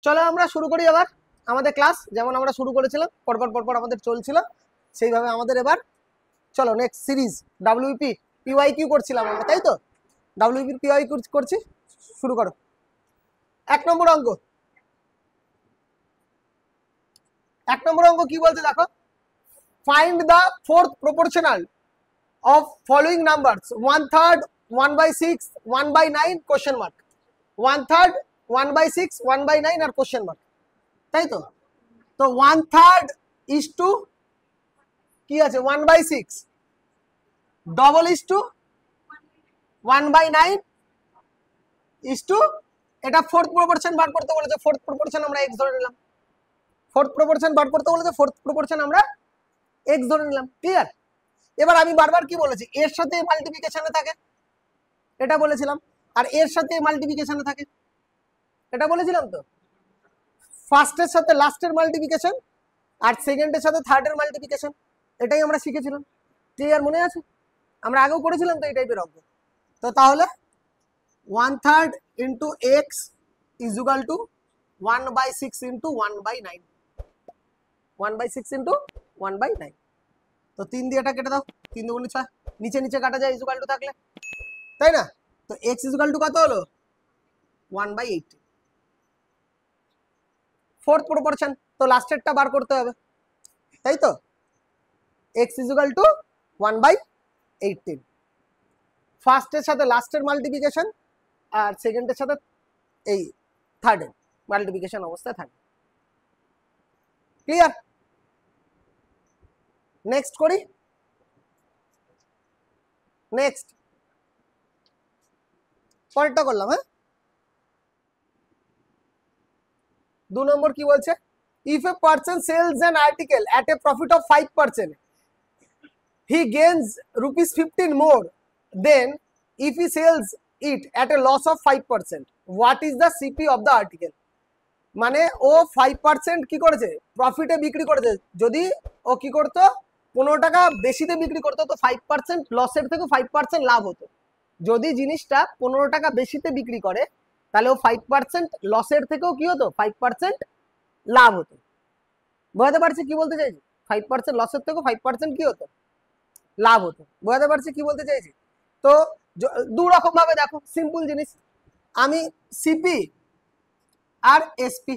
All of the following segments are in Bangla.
চলো আমরা শুরু করি এবার আমাদের ক্লাস। যেমন আমরা শুরু করেছিলাম পরপর পরপর আমাদের চলছিল, সেইভাবে আমাদের এবার চলো নেক্সট সিরিজ ডাব্লিউপি পিওয়াইকিউ করছিলাম আমরা, তাই তো? ডাব্লিউপি পিওয়াইকিউ করছি, শুরু করো। 1 নম্বর অঙ্ক। 1 নম্বর অঙ্ক কি বলছে দেখো, find the fourth proportional of following numbers 1/3 1/6 1/9 question mark 1/3 1/6 1/9 R question mark, তাই তো? তো 1/3 is to কি আছে 1/6 double is to 1/9 is to এটা ফোর্থ প্রপোর্শন বার করতে বলেছে, ফোর্থ প্রপোর্শন আমরা x ধরে নিলাম। ফোর্থ প্রপোর্শন বার করতে বলেছে, ফোর্থ প্রপোর্শন আমরা x ধরে নিলাম। ক্লিয়ার? এবার আমি বারবার কি বলেছি, এর সাথে মাল্টিপ্লিকেশনে থাকে, এটা বলেছিলাম, আর এর সাথে মাল্টিপ্লিকেশনে থাকে, এটা বলেছিলাম তো। ফার্স্টের সাথে লাস্টের মাল্টিপ্লিকেশন আর সেকেন্ডের সাথে থার্ডের মাল্টিপ্লিকেশন, এটাই আমরা শিখেছিলাম। ক্লিয়ার? মনে আছে? আমরা আগেও করেছিলাম তো এই টাইপের অঙ্ক। তো তাহলে 1/3 into x is equal two 1/6 into 1/9, 1/6 into 1/9। তো 3 দিয়ে এটা কেটে দাও, 3 দুগুণে 6, নিচে নিচে কাটা যায় ইজ ইকুয়াল টু থাকলে, তাই না? তো x ইজ ইকুয়াল টু কত হলো 1/8। ফোর্থ প্রপোর্শন, তো লাস্টেরটা বার করতে হবে, তাই তো? x is equal two 1/18। ফার্স্টের সাথে লাস্টের মাল্টিপ্লিকেশন আর সেকেন্ডের সাথে এই থার্ডের মাল্টিপ্লিকেশন অবস্থায় থাকে। ক্লিয়ার? নেক্সট করি। নেক্সট পরেরটা করলাম। হ্যাঁ, 2 নম্বর কি বলছে, if a person sells an article at a profit of 5%, he gains ₹15 more than if he sells it at a loss of 5%, what is the CP of the article? মানে ও 5% কি করেছে, প্রফিটে বিক্রি করেছে। যদি ও কি করতো 15 টাকা বেশিতে বিক্রি করতো, তো 5% লসের থেকে 5% লাভ হতো। যদি জিনিসটা 15 টাকা বেশিতে বিক্রি করে, তাহলে ও 5% লসের থেকেও কি হতো 5% লাভ হতো। বোঝাতে পারছি কি বলতে চাইছি? 5% লসের থেকেও 5% কি হতো, লাভ হতো। বোঝাতে পারছি কি বলতে চাইছি? তো দু রকম ভাবে দেখো, সিম্পল জিনিস। আমি সিপি আর এসপি,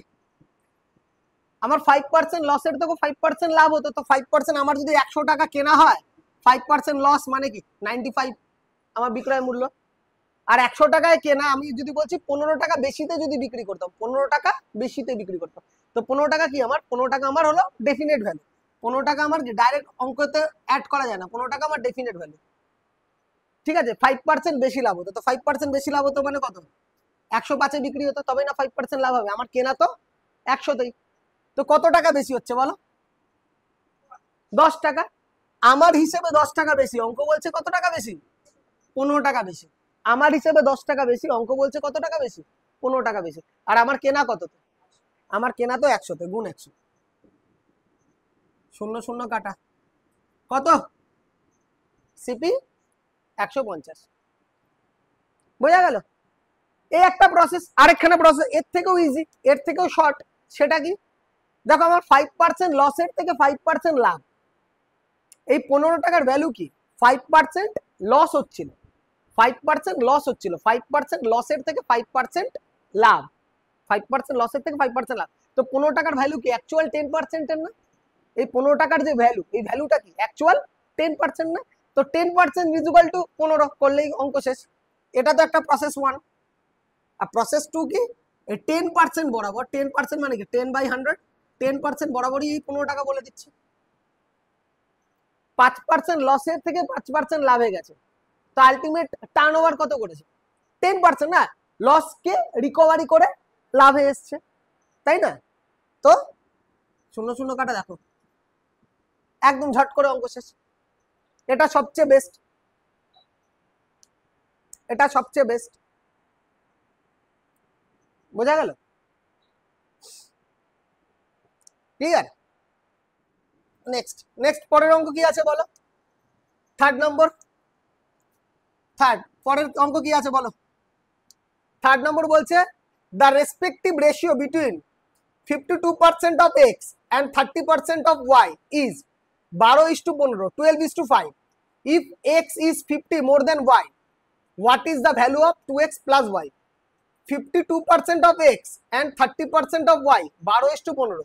আমার 5% লসের থেকেও 5% লাভ হতো। তো 5% আমার যদি 100 টাকা কেনা হয়, 5% লস মানে কি 95 আমার বিক্রয় মূল্য। আর 100 টাকায় কেনা, আমি যদি বলছি 15 টাকা বেশিতে যদি বিক্রি করতাম, 15 টাকা বেশিতে বিক্রি করতাম, তো 15 টাকা কি আমার 15 টাকা আমার হলো ডেফিনেট ভ্যালু। 15 টাকা আমার ডাইরেক্ট অঙ্কতে অ্যাড করা যায় না, 15 টাকা আমার ডেফিনেট ভ্যালু। ঠিক আছে? 5% বেশি লাভ হতো। তো 5% বেশি লাভ হতো মানে কত, 105-এ বিক্রি হতো, তবে না 5% লাভ হবে। আমার কেনা তো 100-তেই। তো কত টাকা বেশি হচ্ছে বলো? 10 টাকা। আমার হিসেবে 10 টাকা বেশি, অঙ্ক বলছে কত টাকা বেশি, 15 টাকা বেশি। আমার হিসেবে 10 টাকা বেশি, অঙ্ক বলছে কত টাকা বেশি, 15 টাকা বেশি। আর আমার কেনা কততে, আমার কেনা তো 100-তে, গুণ 100, 0 0 কাটা, কত সিপি 150। বোঝা গেল? এই একটা প্রসেস। আরেকখানা প্রসেস এর থেকেও ইজি, এর থেকেও শর্ট। সেটা কি দেখো, আমার 5% লসের থেকে 5% লাভ। এই 15 টাকার ভ্যালু কি, 5% লস হচ্ছিল, 5% লস হচ্ছিল, 5% লসের থেকে 5% লাভ, 5% লসের থেকে 5% লাভ। তো 15 টাকার ভ্যালু কি অ্যাকচুয়াল 10% এর না? এই 15 টাকার যে ভ্যালু, এই ভ্যালুটা কি অ্যাকচুয়াল 10% না? তো 10% ইজ ইকুয়াল টু 15 করলেই অঙ্ক শেষ। এটা তো একটা প্রসেস 1। আর প্রসেস 2 কি, এই 10% বরাবর, 10% মানে কি 10/100, 10% বরাবরই এই 15 টাকা বলে দিচ্ছে। 5% লসের থেকে 5% লাভে গেছে, তো আলটিমেট টার্নওভার কত করেছে, 10% না, লসকে রিকভারি করে লাভে এসছে, তাই না? তো 0 0 কাটা, দেখো একদম ঝট করে অঙ্ক শেষ। এটা সবচেয়ে বেস্ট, এটা সবচেয়ে বেস্ট। বোঝা গেল? ক্লিয়ার? নেক্সট নেক্সট পরের অঙ্ক কি আছে বলো, 3rd নম্বর। পরের অঙ্ক কি আছে বলো। 3rd নম্বর বলছে, the respective ratio between 52% of x and 30% of y is 12:15, 12:5. If x is 50 more than y, what is the value of 2x plus y? 52% of x and 30% of y, 12:15.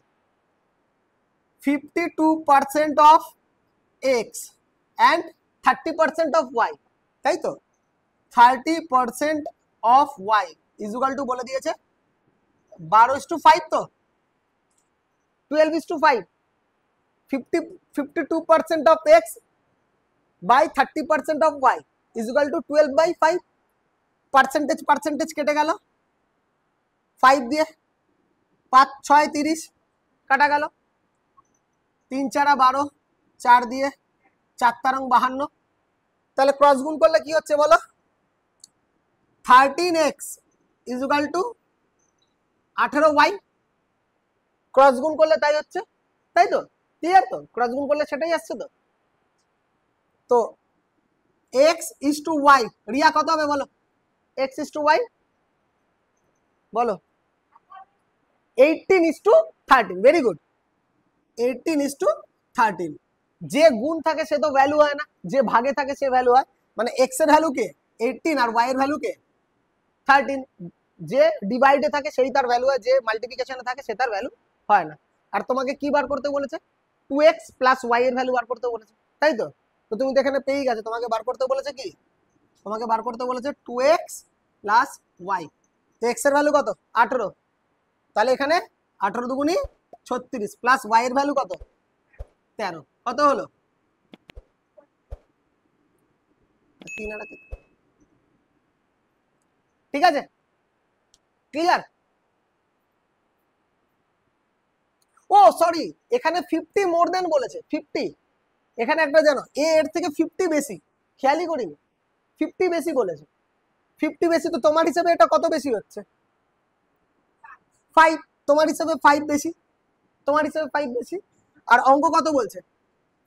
52% of x and 30% of y, তাই তো 30% of y is equal to বলে দিয়েছে 12:5 তো 12:5. 52% of x by 30% of y is equal to 12/5. Percentage কেটে গেল 5 দিয়ে, 5 6 30 কাটা গেল, 3 4 12, 4 দিয়ে 4 তারং 52। তাহলে ক্রস গুণ করলে কি হচ্ছে বলো? 13x is equal to 18y। Cross গুণ করলে তাই হচ্ছে, তাই তো? ক্লিয়ার তো? ক্রস গুণ করলে সেটাই আসছে তো। তো x is to y, Riya কত হবে বলো? x is to y বলো? 18 is to 13। Very good, 18 is to 13। যে গুণ থাকে সে তো ভ্যালু হয় না, যে ভাগে থাকে সে ভ্যালু হয়। মানে x এর ভ্যালু কে 18 আর y এর ভ্যালু কে 13। যে ডিভাইডে থাকে সেই তার ভ্যালু হয়, যে মাল্টিপ্লিকেশনে থাকে সে তার ভ্যালু হয় না। আর তোমাকে কি বার করতে বলেছে? 2x প্লাস y এর ভ্যালু বার করতে বলেছে, তাই তো? তো তুমি তো এখানে পেয়ে গেছো, তোমাকে বার করতে বলেছে কি? তোমাকে বার করতে বলেছে 2x প্লাস y। তো x এর ভ্যালু কত? 18। তাহলে এখানে 18 দুগুণী 36 প্লাস y এর ভ্যালু কত? 13। কত হলো? 3 আর 3। ঠিক আছে, ক্লিয়ার? ও সরি, এখানে 50 মোর দেন বলেছে। 50 এখানে একটা জানো এ এর থেকে 50 বেশি, খেয়ালই করিনি। 50 বেশি বলেছে। 50 বেশি, তো তোমার হিসাবে এটা কত বেশি হচ্ছে? 5। তোমার হিসাবে 5 বেশি, তোমার হিসাবে 5 বেশি। আর অঙ্ক কত বলছে?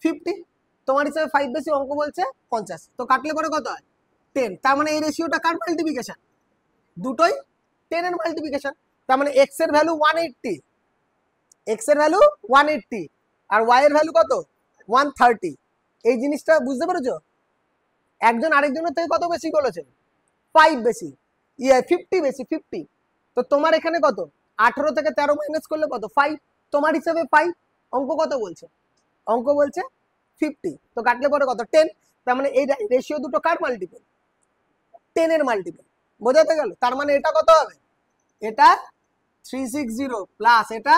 50। তোমার হিসাবে 5 বেশি, অঙ্ক বলছে 50। তো কাটলে পরে কত হয়? 10। তার মানে এই রেশিওটা কার মাল্টিপ্লিকেশন? দুটোই 10 এর মাল্টিপ্লিকেশন। তার মানে x এর ভ্যালু 180, x এর ভ্যালু 180 আর y এর ভ্যালু কত? 130। এই জিনিসটা বুঝতে পেরেছো? একজন আরেকজনের থেকে কত বেশি বলেছে? 5 বেশি, 50 বেশি, 50। তো তোমার এখানে কত? 18 থেকে 13 মাইনাস করলে কত? 5। তোমার হিসাবে 5, অঙ্ক কত বলছে? অঙ্ক বলছে 50। তো কাটলে পরে কত? 10। তার মানে এই রেশিও দুটো কার মাল্টিপল? 10 এর মাল্টিপল। বোঝাতে গেল? তার মানে এটা কত হবে? এটা 360 প্লাস এটা,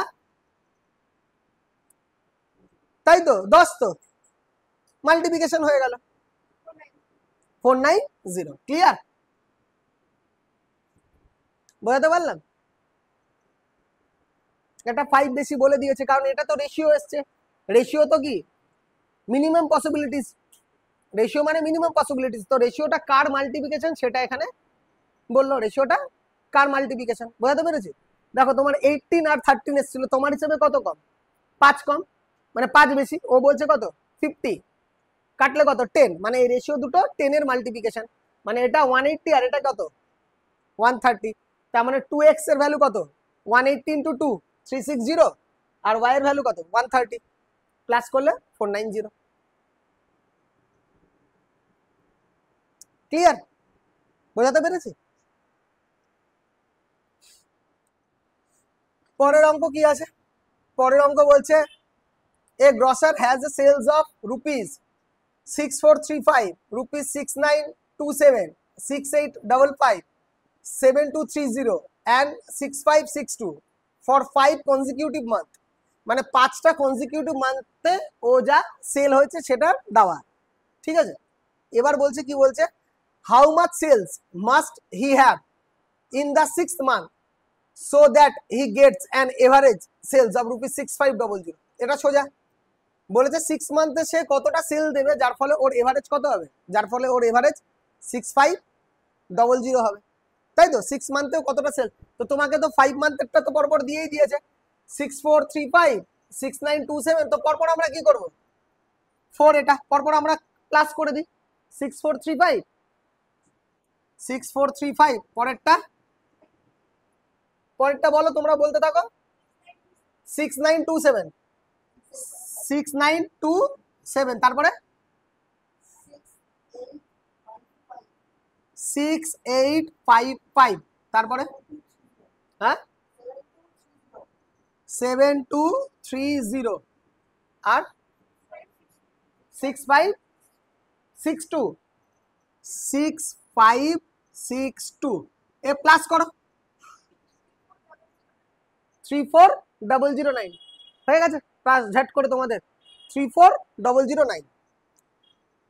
তাই তো 10, তো মাল্টিপ্লিকেশন হয়ে গেল 490। ক্লিয়ার? বোঝাতে পারলাম? এটা 5 বেশি বলে দিয়েছে কারণ এটা তো রেশিও এসছে। রেশিও তো কি মিনিমাম পসিবিলিটিস, রেশিও মানে মিনিমাম পসিবিলিটিস। তো রেশিওটা কার মাল্টিপ্লিকেশন সেটা এখানে বললো, রেশিওটা কার মাল্টিপ্লিকেশন। বোঝাতে পেরেছি? দেখো তোমার 18 আর 13 এসেছিল, তোমার হিসেবে কত কম? 5 কম, মানে 5 বেশি। ও বলছে কত? 50। কাটলে কত? 10। মানে এই রেশিও দুটো 10 এর মাল্টিপ্লিকেশন। মানে এটা 180 আর এটা কত? 130। তার মানে 2x এর ভ্যালু কত? 180 ইন্টু 2, 360। আর y এর ভ্যালু কত? 130। প্লাস করলে 490। ক্লিয়ার? বোঝাতে পেরেছি? পরের অঙ্ক কি আছে? পরের অঙ্ক বলছে a grocer has a sales of rupees 6435, rupees 6927, 6855, 7230 and 6562 for 5 consecutive month। মানে 5টা কনজিকিউটিভ মান্থে ও যা সেল হয়েছে সেটা দেওয়া। ঠিক আছে, এবার বলছে কি বলছে? How much sales must he have in the 6th month so that he gets an average sales of ₹6500। এটা সোজা বলেছে 6 মান্থে সে কতটা সেল দেবে যার ফলে ওর এভারেজ কত হবে? যার ফলে ওর এভারেজ 6500 হবে, তাই তো? 6 মান্থেও কতটা সেল? তো তোমাকে তো 5 মান্থেরটা তো পরপর দিয়েই দিয়েছে, 6435, 6927। তো পরপর আমরা কি করব? 4, এটা পরপর আমরা প্লাস করে দিই। 6435, 6435, পরেরটা বলো, তোমরা বলতে থাকো। 6927 6927 তারপরে 6855 তারপরে হ্যাঁ 7230 আর 6562 6562 এ প্লাস করো 34009 হয়ে গেছে প্লাস ঝট করে তোমাদের 34009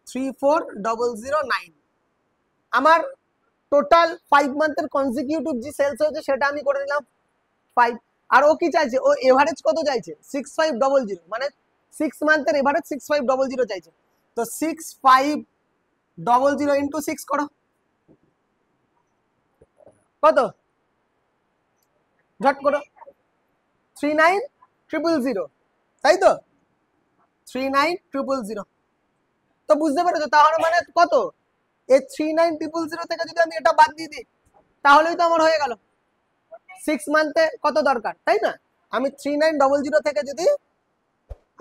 34009 আমার টোটাল 5 মান্থের কনজিকিউটিভ যে সেলস হয়েছে সেটা আমি করে নিলাম 5 আর ও কি চাইছে ও এভারেজ কত চাইছে 6500 মানে 6 মান্থের এভারেজ 6500 চাইছে তো 6500 ইনটু 6 করো কত ঝট করো 39000 তাই তো 39000 তো বুঝতে পেরেছো তাহলে মানে কত এই 39000 থেকে যদি আমি এটা বাদ দিয়ে দিই তাহলেই তো আমার হয়ে গেল 6 মান্থে কত দরকার তাই না আমি 3900 থেকে যদি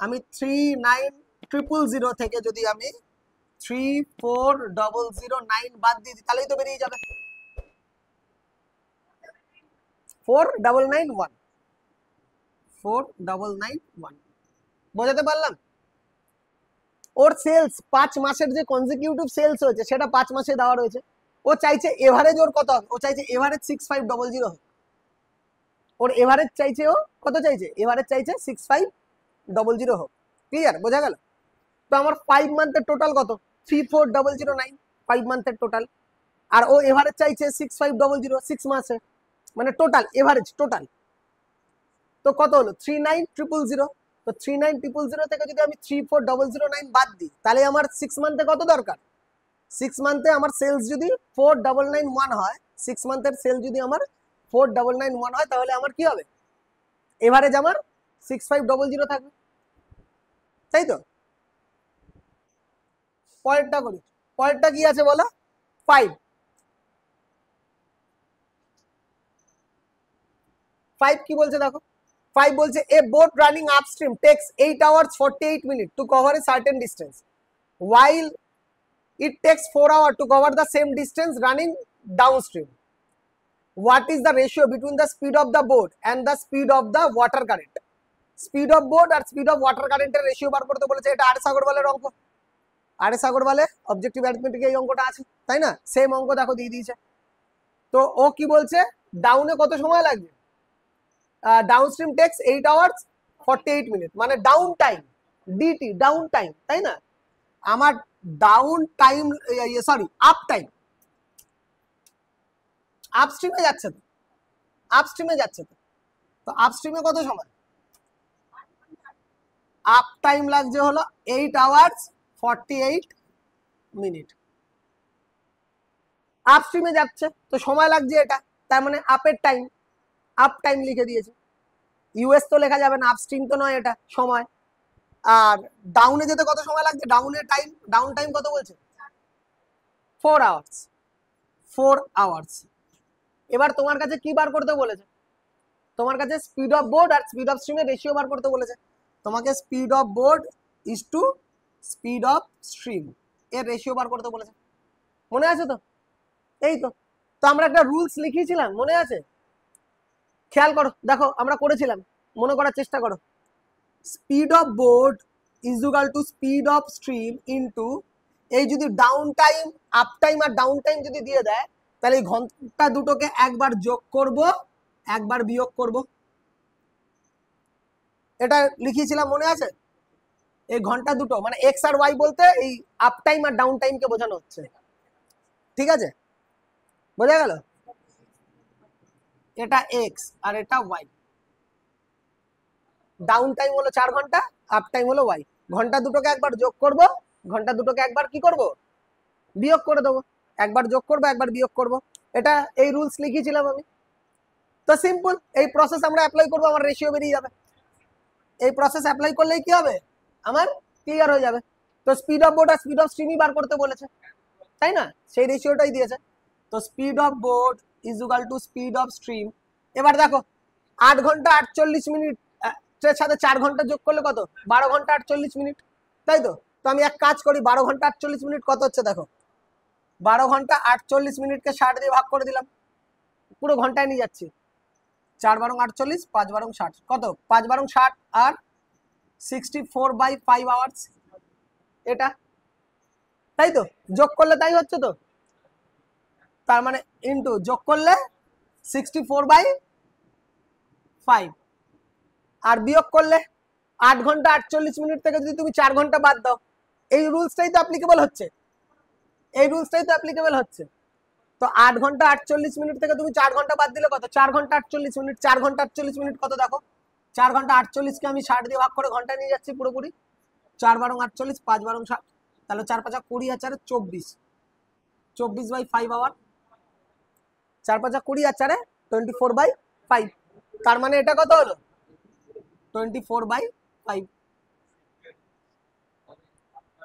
আমি 39000 থেকে যদি আমি 34009 বাদ দিয়ে দিই তাহলেই তো বেরিয়ে যাবে 4991 4991 বোঝাতে পারলাম ওর সেলস 5 মাসের যে কনজিকিউটিভ সেলস হয়েছে সেটা 5 মাসে দেওয়া রয়েছে ও চাইছে এভারেজ ওর কত হবে ও চাইছে এভারেজ 6500 হবে ওর এভারেজ চাইছে ও কত চাইছে এভারেজ চাইছে 6500 হোক ক্লিয়ার বোঝা গেল তো আমার 5 মান্থের টোটাল কত 34009 5 মান্থের টোটাল আর ও এভারেজ চাইছে 6500 6 মাসে মানে টোটাল এভারেজ টোটাল তো কত হলো 39000 তো 39000 থেকে যদি আমি 34009 বাদ দিই তাহলে আমার 6 মান্থে কত দরকার 6 মান্থে আমার সেলস যদি 4991 হয় 6 মান্থের সেল যদি আমার 4991 হয় তাহলে আমার কি হবে এভারেজ আমার 6500 থাকবে তাই তো পরেরটা করি পরেরটা কি আছে বলো 5 5 কি বলছে দেখো 5 বলছে a boat running upstream takes 8 hours 48 minutes to cover a certain distance while it takes 4 hours to cover the same distance running downstream what is the ratio between the speed of the boat and the speed of the water current speed of boat আর speed of water current এর রেশিও বার করতে বলেছে এটা আর সাগরওয়ালের অঙ্ক আর সাগরওয়ালে অবজেক্টিভ অ্যারিথমেটিকে এই অঙ্কটা আছে তাই না সেম অঙ্ক দেখো দিয়ে দিয়েছে তো ও কি বলছে ডাউনে কত সময় লাগবে ডাউনস্ট্রিম টেক্স 8 hours 48 minutes মানে down time DT down time তাই না আমার down time sorry up time আপস্ট্রিমে যাচ্ছে তো আপস্ট্রিমে যাচ্ছে তো আপস্ট্রিমে কত সময় আপ টাইম লাগছে হলো 8 hours 48 minutes আপস্ট্রিমে যাচ্ছে তো সময় লাগছে এটা তার মানে আপের টাইম আপ টাইম লিখে দিয়েছে ইউএস তো লেখা যাবে না আপস্ট্রিম তো নয় এটা সময় আর ডাউনে যেতে কত সময় লাগছে ডাউনের টাইম ডাউন টাইম কত বলছে 4 hours 4 hours এবার তোমার কাছে কি বার করতে বলেছে তোমার কাছে স্পিড অফ বোট আর স্পিড অফ স্ট্রিমের রেশিও বার করতে বলেছে তোমাকে speed of boat is to speed of stream এর রেশিও বার করতে বলেছে মনে আছে তো এই তো তো আমরা একটা রুলস লিখিয়েছিলাম মনে আছে খেয়াল করো দেখো আমরা করেছিলাম মনে করার চেষ্টা করো speed of boat is equal to speed of stream into এই যদি ডাউন টাইম আপ টাইম আর ডাউন টাইম যদি দিয়ে দেয় তাহলে এই ঘন্টা দুটোকে একবার যোগ করব একবার বিয়োগ করব এটা লিখিয়েছিলাম মনে আছে এই ঘন্টা দুটো মানে এক্স আর ওয়াই বলতে এই আপ টাইম আর ডাউন টাইমকে বোঝানো হচ্ছে ঠিক আছে বোঝা গেল এটা এক্স আর এটা ওয়াই ডাউন টাইম হলো 4 ঘন্টা আপ টাইম হলো ওয়াই ঘন্টা দুটোকে একবার যোগ করব ঘন্টা দুটোকে একবার কি করব বিয়োগ করে দেবো একবার যোগ করব একবার বিয়োগ করব এটা এই রুলস লিখিয়েছিলাম আমি তো সিম্পল এই প্রসেস আমরা অ্যাপ্লাই করব আমার রেশিও বেরিয়ে যাবে এই প্রসেস অ্যাপ্লাই করলেই কি হবে আমার ক্লিয়ার হয়ে যাবে তো স্পিড অফ বোট আর স্পিড অফ স্ট্রিমই বার করতে বলেছে তাই না সেই রেশিওটাই দিয়েছে তো speed of boat is equal to speed of stream এবার দেখো 8 ঘন্টা 48 মিনিট রাত্রের সাথে 4 ঘন্টা যোগ করলে কত? 12 ঘন্টা 48 মিনিট, তাই তো? তো আমি এক কাজ করি, 12 ঘন্টা 48 মিনিট কত হচ্ছে দেখো, 12 ঘন্টা 48 মিনিটকে 60 দিয়ে ভাগ করে দিলাম, পুরো ঘন্টায় নিয়ে যাচ্ছি। 4 বারং 48, 5 বারং 60, কত? 5 বারং 60 আর 64/5 আওয়ার্স, এটা, তাই তো? যোগ করলে তাই হচ্ছে তো, তার মানে ইন্টু যোগ করলে 64/5, আর বিয়োগ করলে 8 ঘন্টা 48 মিনিট থেকে যদি তুমি 4 ঘন্টা বাদ দাও, এই রুলসটাই তো অ্যাপ্লিকেবল হচ্ছে, এই রুলসটাই তো অ্যাপ্লিকেবল হচ্ছে। তো 8 ঘন্টা 48 মিনিট থেকে তুমি 4 ঘন্টা বাদ দিলে কত? 4 ঘন্টা 48 মিনিট। 4 ঘন্টা 48 মিনিট কত দেখো, 4 ঘন্টা 48 কে আমি 60 দিয়ে ভাগ করে ঘন্টায় নিয়ে যাচ্ছি পুরোপুরি। 4 বারং 48, 5 বারং 60, তাহলে 4 5 20 আর 4 24, 24/5 আওয়ার, 4 5 20 আর 4 24/5, তার মানে এটা কত হলো? 24/5।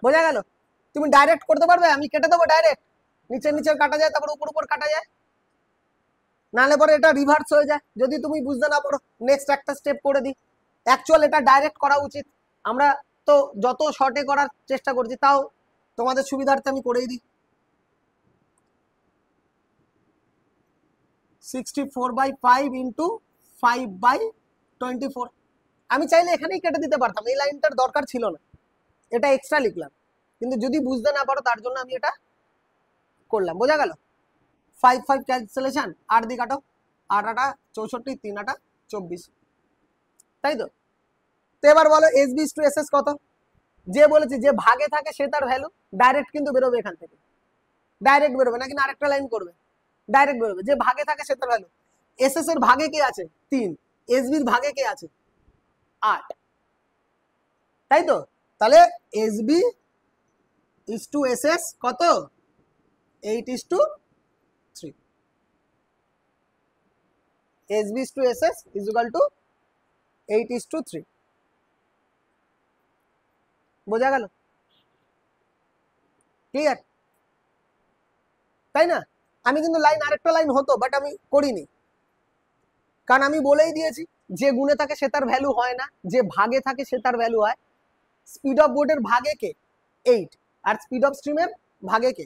বোঝা গেল? তুমি ডাইরেক্ট করতে পারবে? আমি কেটে দেবো ডাইরেক্ট, নিচে নিচে কাটা যায়, তারপর উপর উপর কাটা যায়, নাহলে পরে এটা রিভার্স হয়ে যায় যদি তুমি বুঝতে না পারো। নেক্সট একটা স্টেপ করে দিই, অ্যাকচুয়াল এটা ডাইরেক্ট করা উচিত, আমরা তো যত শর্টে করার চেষ্টা করছি, তাও তোমাদের সুবিধার্থে আমি করেই দিই। 64/5 ইন্টু 5/24, আমি চাইলে এখানেই কেটে দিতে পারতাম, এই লাইনটার দরকার ছিল না, এটা এক্সট্রা লিখলাম, কিন্তু যদি বুঝতে না পারো তার জন্য আমি এটা করলাম। বোঝা গেল? 5 5 ক্যালকুলেশন, 8 দিয়ে কাটো, 8 8 64, 3 8 24, তাই তো? তো এবার বলো এসবি টু এসএস কত? যে বলেছি যে ভাগে থাকে সে তার ভ্যালু, ডাইরেক্ট কিন্তু বেরোবে এখান থেকে, ডাইরেক্ট বেরোবে না, কিন্তু আরেকটা লাইন করবে, ডাইরেক্ট বেরোবে, যে ভাগে থাকে সে তার ভ্যালু। এসএস এর ভাগে কে আছে? 3, এসবির ভাগে কে আছে? 8, তাই তো? তাহলে এসবি ইজ টু এসএস কত? 8:3, SB is to SS is equal to 8:3। বোঝা গেল? ক্লিয়ার? তাই না? আমি কিন্তু লাইন আরেকটা লাইন হতো, বাট আমি করিনি, কারণ আমি বলেই দিয়েছি যে গুণে থাকে সে তার ভ্যালু হয় না, যে ভাগে থাকে সে তার ভ্যালু হয়। স্পিড অফ বোটের ভাগে কে? 8, আর স্পিড অফ স্ট্রিমের ভাগে কে?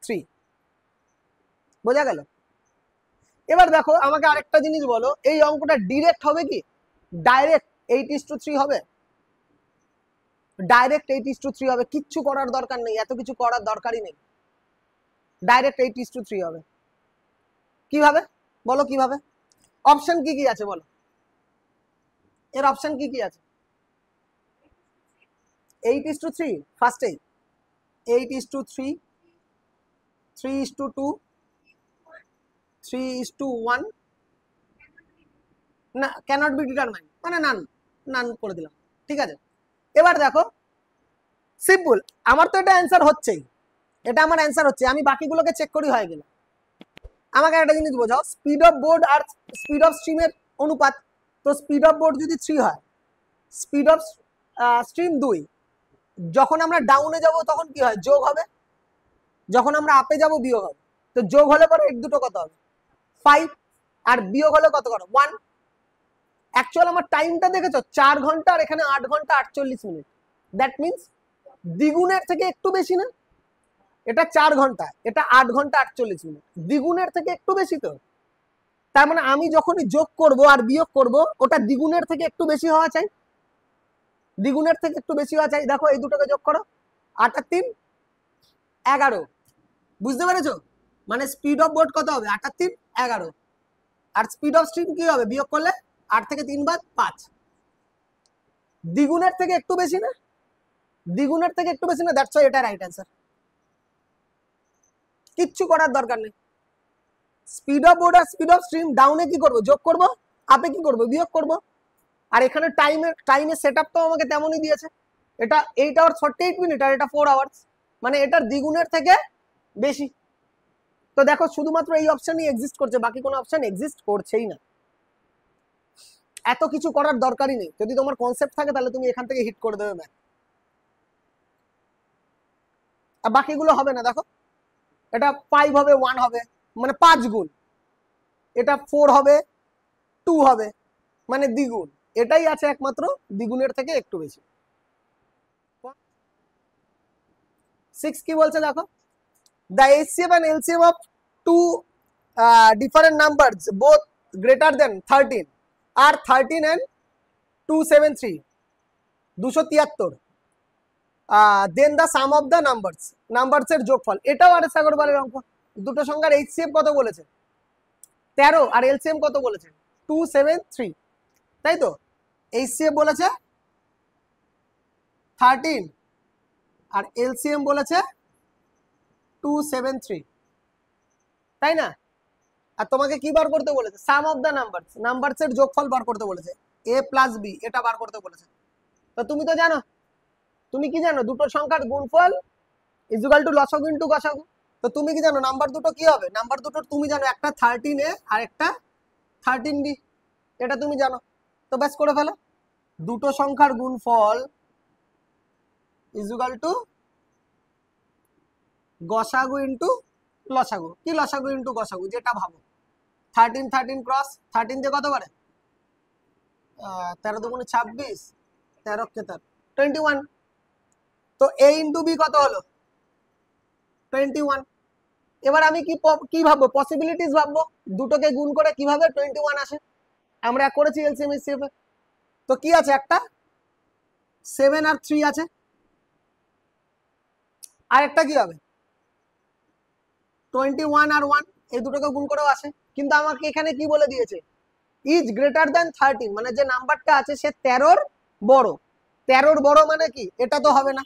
3। বোঝা গেল? এবার দেখো আমাকে আরেকটা জিনিস বলো, এই অঙ্কটা ডিরেক্ট হবে কি ডাইরেক্ট 8:3 হবে? ডাইরেক্ট 8:3 হবে, কিচ্ছু করার দরকার নেই, এত কিছু করার দরকারই নেই, ডাইরেক্ট 8:3 হবে। কিভাবে বলো, কিভাবে? অপশন কি কি আছে বলো, এর অপশন কি কি আছে? 8:3 ফার্স্টে, 8:3, 3:2, 3:1, না ক্যানট বি ডিটারমাইন্ড, মানে নান, নান করে দিলাম, ঠিক আছে? এবার দেখো সিম্পল, আমার তো এটা অ্যান্সার হচ্ছেই, এটা আমার অ্যান্সার হচ্ছে, আমি বাকিগুলোকে চেক করি হয় কিনা। আমাকে একটা জিনিস বোঝাও, স্পিড অফ বোর্ড আর স্পিড অফ স্ট্রিমের অনুপাত, তো স্পিড অফ বোর্ড যদি 3 হয়, স্পিড অফ স্ট্রিম 2, যখন আমরা ডাউনে যাব তখন কি হয়? যোগ হবে, যখন আমরা আপে যাব বিয়োগ হবে, তো যোগ হলে পরে এর দুটো কত হবে? 5, আর বিয়োগ হলে কত করো? 1। অ্যাকচুয়াল আমার টাইমটা দেখেছো 4 ঘন্টা, আর এখানে 8 ঘন্টা 48 মিনিট, দ্যাট মিনস দ্বিগুণের থেকে একটু বেশি না? এটা 4 ঘন্টা, এটা 8 ঘন্টা 48 মিনিট, দ্বিগুণের থেকে একটু বেশি তো। তার মানে আমি যখনই যোগ করব আর বিয়োগ করব, ওটা দ্বিগুণের থেকে একটু বেশি হওয়া চাই, দ্বিগুণের থেকে একটু বেশি হওয়া চাই। দেখো এই দুটোকে যোগ করো, 8 আর 3 11, বুঝতে পেরেছো? মানে স্পিড অফ বোট কত হবে? 8 আর 3 11, আর স্পিড অফ স্ট্রিম কি হবে বিয়োগ করলে? 8 থেকে 3 বাদ 5, দ্বিগুণের থেকে একটু বেশি না? দ্বিগুণের থেকে একটু বেশি না, দ্যাটস ওয়াই এটা রাইট অ্যান্সার, কিচ্ছু করার দরকার নেই। স্পিড অফ বোর্ড আর স্পিড অফ স্ট্রিম ডাউনে কি করব? যোগ করব, আপে কি করব? বিয়োগ করব। আর এখানে টাইমের সেটআপ তো আমাকে তেমনই দিয়েছে, এটা 8 আওয়ার্স 48 মিনিট আর এটা 4 আওয়ার্স, মানে এটার দ্বিগুণের থেকে বেশি। তো দেখো শুধুমাত্র এই অপশনই এক্সিস্ট করছে, বাকি কোনো অপশন এক্সিস্ট করছেই না। এত কিছু করার দরকারই নেই, যদি তোমার কনসেপ্ট থাকে তাহলে তুমি এখান থেকে হিট করে দেবে ম্যাথ, আর বাকিগুলো হবে না। দেখো এটা 5 হবে, 1 হবে, মানে 5 গুণ, এটা 4 হবে, 2 হবে, মানে দ্বিগুণ, এটাই আছে একমাত্র দ্বিগুণের থেকে একটু বেশি। 6 কি বলছে দেখো, the HCF and LCM of two different numbers both greater than 13 are 13 and 273 273 then the sum of the numbers এর যোগফল। এটাও আর সাগরবালের অঙ্ক। দুটো সংখ্যার HCF কত বলেছে 13 আর LCM কত বলেছে 273, তাই তো। HCF বলেছে 13 আর LCM বলেছে 273, তাই না। আর তোমাকে কি বার করতে বলেছে, সাম অফ দ্য নাম্বারস এর যোগফল বার করতে বলেছে, a প্লাস b এটা বার করতে বলেছে। তো তুমি তো জানো, তুমি কি জানো, দুটো সংখ্যার গুণফল ইকুয়াল টু লসাগু ইনটু গসাগু। তো তুমি কি জানো নাম্বার দুটো কি হবে, নাম্বার দুটো তুমি জানো, একটা 13a আর একটা 13b, এটা তুমি জানো। তো ব্যাস করে ফেলো, দুটো সংখ্যার গুণফল ইকুয়াল টু গসাগু ইনটু লসাগু। কি লসাগু ইনটু গসাগু, যেটা ভাবো। 13 13 ক্রস 13 দিয়ে কত পারে 13 দুগুণে 26, 13 কে 21। তো a ইনটু b কত হলো 21। এবার আমি কি ভাববো, পসিবিলিটিস ভাববো, দুটোকে গুণ করে কিভাবে 21 আসে। আমরা করেছি এলসিএম এসসিএফ এ। তো কি আছে, একটা 7 আর 3 আছে, আর একটা কি হবে 21 আর 1, এই দুটোকে গুণ করেও আসে। কিন্তু আমাকে এখানে কি বলে দিয়েছে, ইজ গ্রেটার দ্যান 13, মানে যে নাম্বারটা আছে সে 13 বড়। 13 বড় মানে কি, এটা তো হবে না,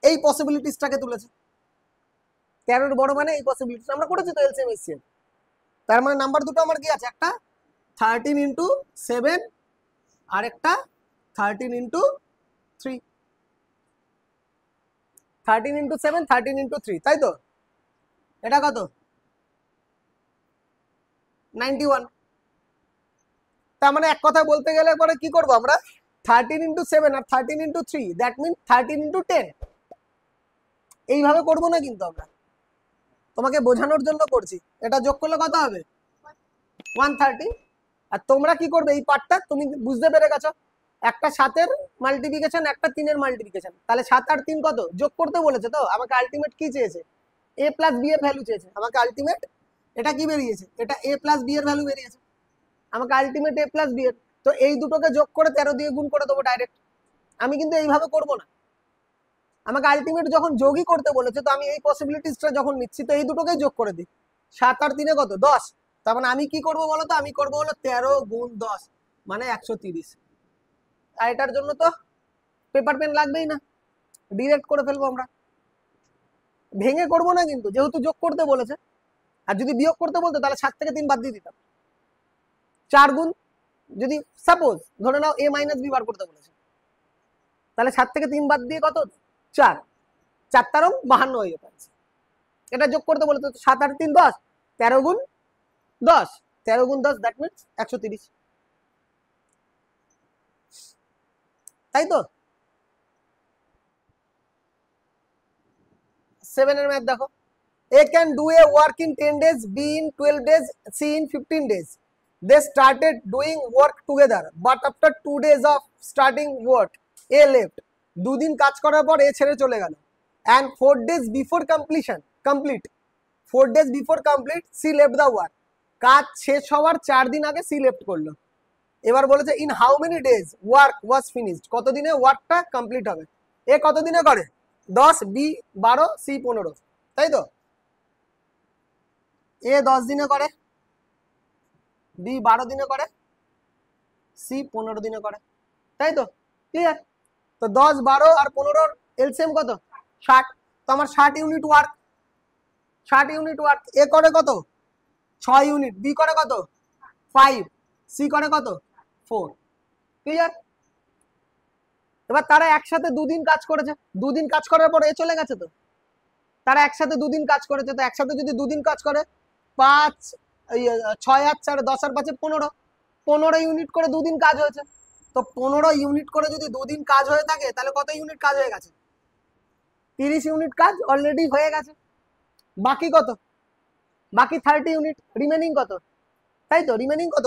এই পসিবিলিটিসটাকে তুলেছে। 13 বড় মানে এই পসিবিলিটিস আমরা করেছি তো এলসিএম এসসিএফ। তার মানে নাম্বার দুটো আমার কি আছে, একটা 13 ইন্টু 7 আর একটা 13 ইন্টু 3, 13 ইন্টু 7 13 ইন্টু 3, তাই তো। এটা কত 91। তার মানে এক কথা বলতে গেলে পরে কি করবো আমরা, 13 ইন্টু 7 আর 13 ইন্টু 3, দ্যাট মিন 13 ইন্টু 10, এইভাবে করবো না কিন্তু আমরা, তোমাকে বোঝানোর জন্য করছি। এটা যোগ করলে কত হবে 130। আর তোমরা কি করবে, এই পার্টটা তুমি বুঝতে পেরে গেছো, একটা 7-এর মাল্টিপ্লিকেশন একটা 3-এর মাল্টিপ্লিকেশন, তাহলে 7 আর 3 কত যোগ করতে বলেছে। তো আমাকে আলটিমেট কি চেয়েছে, a প্লাস b এর ভ্যালু চেয়েছে। আমাকে আলটিমেট এটা কি বেরিয়েছে, এটা a প্লাস b এর ভ্যালু বেরিয়েছে। আমাকে আলটিমেট a প্লাস b এর, তো এই দুটোকে যোগ করে 13 দিয়ে গুণ করে দেবো ডাইরেক্ট। আমি কিন্তু এইভাবে করব না, আমাকে আলটিমেট যখন যোগই করতে বলেছে, তো আমি এই পসিবিলিটিসটা যখন নিচ্ছি তো এই দুটোকেই যোগ করে দিই। 7 আর 3 কত 10, তার মানে আমি কি করবো বলো তো, আমি করবো হলো 13 গুণ 10 মানে 130। আর এটার জন্য তো পেপার পেন লাগবেই না, ডিরেক্ট করে ফেলবো আমরা, ভেঙে করবো না কিন্তু, যেহেতু যোগ করতে বলেছে। আর যদি বিয়োগ করতে বলতো তাহলে 7 থেকে 3 বাদ দিয়ে দিতাম। 4 গুণ, যদি সাপোজ ধরে নাও a মাইনাস b বার করতে বলেছে, তাহলে 7 থেকে 3 বাদ দিয়ে কত 4, 4 তারং 52 হয়ে যেত। এটা যোগ করতে বলে তো 7 আর 3 10, 13 গুণ 10, 13 গুণ 10 দ্যাট মিনস 130, তাই তো। 7 এর ম্যাথ দেখো, a can do a work in 10 days, b in 12 days, c in 15 days. They started doing work together, but after 2 days of starting work, a left. দুদিন কাজ করার পর এ ছেড়ে চলে গেল। and 4 days before complete 4 days before complete c left the work. কাজ শেষ হওয়ার 4 দিন আগে c left করলো। এবার বলেছে in how many days work was finished, কত দিনে ওয়ার্কটা কমপ্লিট হবে। এ কত দিনে করে 10, b 12, c 15, তাই তো। এ 10 দিনে করে, বি 12 দিনে করে, সি 15 দিনে করে, তাই তো। ক্লিয়ার। তো 10, 12 আর 15 এলসিএম কত 60। তো আমার 60 ইউনিট ওয়ার্ক, 60 ইউনিট ওয়ার্ক। এ করে কত 6 ইউনিট, বি করে কত 5, সি করে কত 4। ক্লিয়ার। এবার তারা একসাথে দুদিন কাজ করেছে, দুদিন কাজ করার পর এ চলে গেছে। তো তারা একসাথে দুদিন কাজ করেছে, তো একসাথে যদি দুদিন কাজ করে 5 6 আর 4 10 আর 5 15 ইউনিট করে দুদিন কাজ হয়েছে। তো 15 ইউনিট করে যদি দুদিন কাজ হয়ে থাকে তাহলে কত ইউনিট কাজ হয়ে গেছে 30 ইউনিট কাজ অলরেডি হয়ে গেছে। বাকি কত, বাকি 30 ইউনিট, রিমেনিং কত, তাই তো। রিমেনিং কত,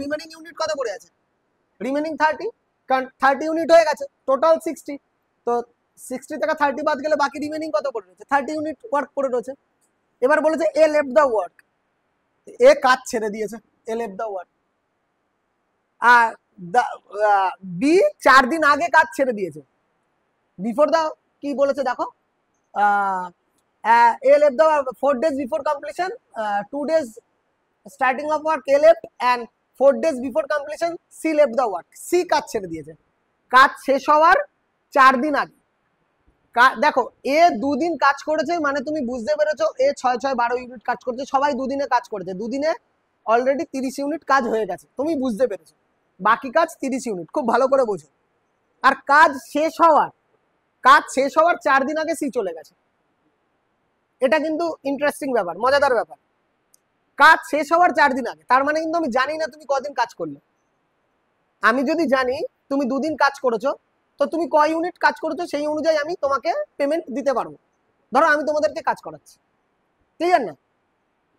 রিমেনিং ইউনিট কত পড়ে আছে রিমেনিং 30, কারণ 30 ইউনিট হয়ে গেছে, টোটাল 60। তো 60 থেকে 30 বাদ গেলে বাকি রিমেনিং কত করে রয়েছে? 30 ইউনিট ওয়ার্ক করে রয়েছে। এবার বলেছে এ লেফট দ্য ওয়ার্ক, এ কাজ ছেড়ে দিয়েছে, এ লেফট দ্য ওয়ার্ক। আর বি 4 দিন আগে কাজ ছেড়ে দিয়েছে। বিফোর দা কি বলেছে দেখো, এ left the 4 days before completion, 2 days starting of work A left, and 4 days before completion C left the work, C কাজ ছেড়ে দিয়েছে। কাজ শেষ হওয়ার 4 দিন আগে। দেখো এ 2 দিন কাজ করেছে, মানে তুমি বুঝতে পেরেছো এ 6 6 12 ইউনিট কাজ করেছে, সবাই 2 দিনে কাজ করেছে, 2 দিনে অলরেডি 30 ইউনিট কাজ হয়ে গেছে, তুমি বুঝতে পেরেছো। বাকি কাজ 30 ইউনিট, খুব ভালো করে বোঝো। আর কাজ শেষ হওয়ার 4 দিন আগে সি চলে গেছে। এটা কিন্তু ইন্টারেস্টিং ব্যাপার, মজাদার ব্যাপার। কাজ শেষ হওয়ার 4 দিন আগে, তার মানে কিন্তু আমি জানি না তুমি কদিন কাজ করলে। আমি যদি জানি তুমি 2 দিন কাজ করেছো, তো তুমি কয় ইউনিট কাজ করেছো সেই অনুযায়ী আমি তোমাকে পেমেন্ট দিতে পারবো। ধরো আমি তোমাদেরকে কাজ করাচ্ছি, ক্লিয়ার না?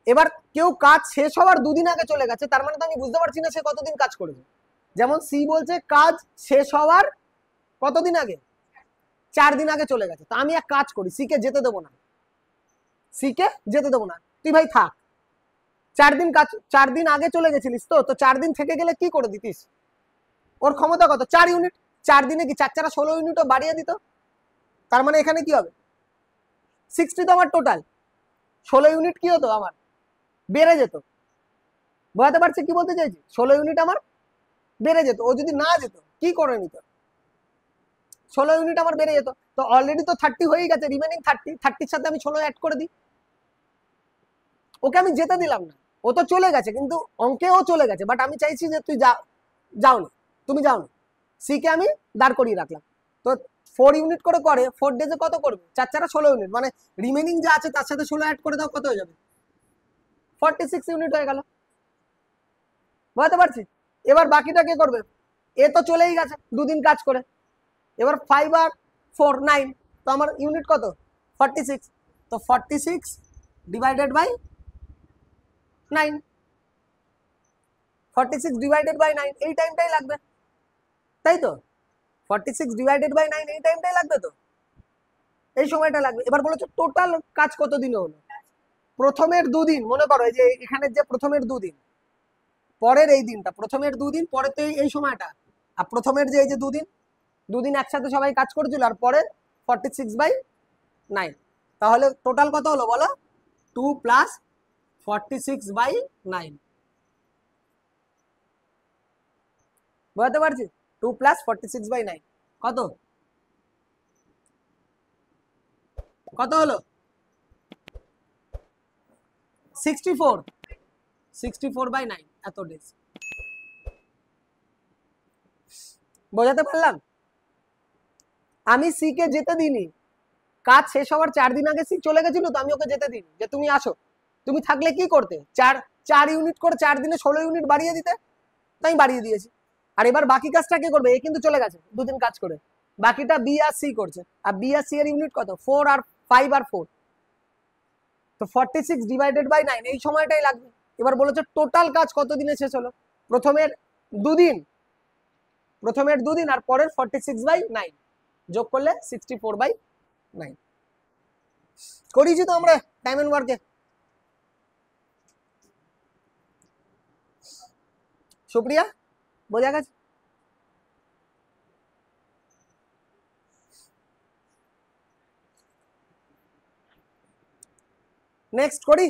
এবার কেউ কাজ শেষ হওয়ার 2 দিন আগে চলে গেছে, তার মানে তো আমি বুঝতে পারছি না সে কতদিন কাজ করেছে। যেমন সি বলছে কাজ শেষ হওয়ার কতদিন আগে, 4 দিন আগে চলে গেছে। তো আমি এক কাজ করি, সিকে যেতে দেবো না, সিকে যেতে দেবো না, তুই ভাই থাক। 4 দিন আগে চলে গেছিলিস, তো 4 দিন থেকে গেলে কি করে দিতিস? ওর ক্ষমতা কত? 4 ইউনিট। 4 দিনে কি 4 4 16 ইউনিটও বাড়িয়ে দিত। তার মানে এখানে কি হবে, 60 তো আমার টোটাল, 16 ইউনিট কি হতো আমার বেড়ে যেত। বোঝাতে পারছি কি বলতে চাইছি? 16 ইউনিট আমার বেড়ে যেত। ও যদি না যেত কি করে নিত? 16 ইউনিট আমার বেড়ে যেত। তো অলরেডি তো 30 হয়ে গেছে, রিমেনিং 30 সাথে আমি 16 অ্যাড করে দিই। ওকে আমি যেতে দিলাম না, ও তো চলে গেছে, কিন্তু অঙ্কে ও চলে গেছে, বাট আমি চাইছি যে তুই যাও না, তুমি যাও না। সি কে আমি দাঁড় করিয়ে রাখলাম। তো 4 ইউনিট করে 4 ডেজে কত করবে? 4 4 16 ইউনিট, মানে রিমেনিং যা আছে তার সাথে 16 অ্যাড করে দাও, কত হয়ে যাবে? 46 ইউনিট হয়ে গেল। বুঝতে পারছি? এবার বাকিটা কে করবে? এ তো চলেই গেছে 2 দিন কাজ করে। এবার 5 আর 4 9, তো আমার ইউনিট কত? 46। তো 46 ডিভাইডেড বাই 9, 46 ডিভাইডেড বাই 9, এই টাইমটাই লাগবে, তাই তো? 46 ডিভাইডেড বাই 9, এই টাইমটাই লাগবে, তো এই সময়টা লাগবে। এবার বলেছো টোটাল কাজ কত দিনে হলো? প্রথমের 2 দিন, মনে করো এই যে এখানে যে প্রথমের 2 দিন, পরের এই দিনটা, প্রথমের 2 দিন, পরে তো এই সময়টা, আর প্রথমের যে এই যে 2 দিন, 2 দিন একসাথে সবাই কাজ করেছিল, আর পরে 46 বাই 9, তাহলে টোটাল কত হলো বলো? 2 প্লাস 46 বাই 9। বুঝতে পারছি? 2 প্লাস 46 বাই 9 কত? কত হলো? 64, 64 বাই 9, এত ডেজ। বোঝাতে পারলাম? আমি সি কে যেতে দিইনি, কাজ শেষ হওয়ার 4 দিন আগে সি চলে গেছিল, তো আমি ওকে যেতে দিইনি যে তুমি আসো। তুমি থাকলে কি করতে? 4 ইউনিট করে 4 দিনে 16 ইউনিট বাড়িয়ে দিতে, তাই বাড়িয়ে দিয়েছি। আর এবার বাকি কাজটা কে করবে? এ কিন্তু চলে গেছে 2 দিন কাজ করে, বাকিটা বি আর সি করছে। আর বি আর সি এর ইউনিট কত? 4 আর 5 আর 4, তো 46 ডিভাইডেড বাই 9, এই সময়টাই লাগবে। এবার বলেছে টোটাল কাজ কত দিনে শেষ হলো? প্রথমের 2 দিন, আর পরের 46 বাই 9 যোগ করলে 64 বাই 9। করিয়েছি তো আমরা টাইম এন্ড ওয়ার্কে। সুপ্রিয়া, বোঝা গেছে? নেক্সট করি।